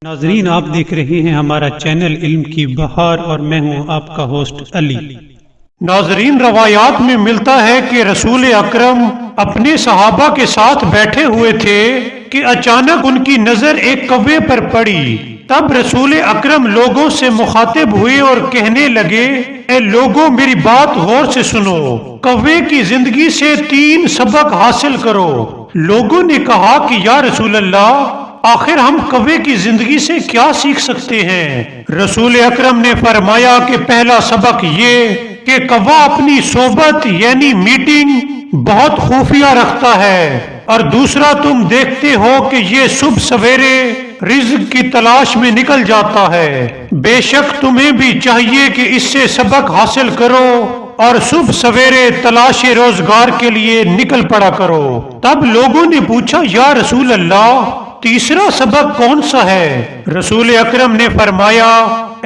ناظرین، آپ دیکھ رہے ہیں ہمارا چینل علم کی بہار اور میں ہوں آپ کا ہوسٹ علی۔ ناظرین، روایات میں ملتا ہے کہ رسول اکرم اپنے صحابہ کے ساتھ بیٹھے ہوئے تھے کہ اچانک ان کی نظر ایک کوے پر پڑی۔ تب رسول اکرم لوگوں سے مخاطب ہوئے اور کہنے لگے، اے لوگوں، میری بات غور سے سنو، کوے کی زندگی سے 3 سبق حاصل کرو۔ لوگوں نے کہا کہ یا رسول اللہ، آخر ہم کوے کی زندگی سے کیا سیکھ سکتے ہیں؟ رسول اکرم نے فرمایا کہ پہلا سبق یہ کہ کوا اپنی صحبت یعنی میٹنگ بہت خفیہ رکھتا ہے، اور دوسرا تم دیکھتے ہو کہ یہ صبح سویرے رزق کی تلاش میں نکل جاتا ہے۔ بے شک تمہیں بھی چاہیے کہ اس سے سبق حاصل کرو اور صبح سویرے تلاش روزگار کے لیے نکل پڑا کرو۔ تب لوگوں نے پوچھا، یا رسول اللہ، تیسرا سبق کون سا ہے؟ رسول اکرم نے فرمایا،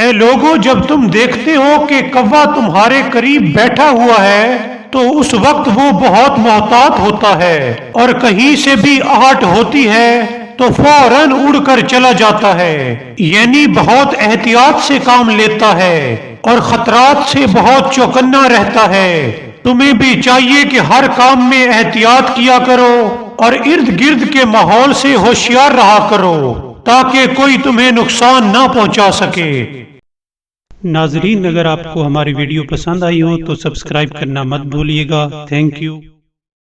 اے لوگوں، جب تم دیکھتے ہو کہ کوا تمہارے قریب بیٹھا ہوا ہے تو اس وقت وہ بہت محتاط ہوتا ہے، اور کہیں سے بھی آہٹ ہوتی ہے تو فوراً اڑ کر چلا جاتا ہے، یعنی بہت احتیاط سے کام لیتا ہے اور خطرات سے بہت چوکنا رہتا ہے۔ تمہیں بھی چاہیے کہ ہر کام میں احتیاط کیا کرو اور ارد گرد کے ماحول سے ہوشیار رہا کرو تاکہ کوئی تمہیں نقصان نہ پہنچا سکے۔ ناظرین، اگر آپ کو ہماری ویڈیو پسند آئی ہو تو سبسکرائب کرنا مت بھولیے گا۔ Thank you.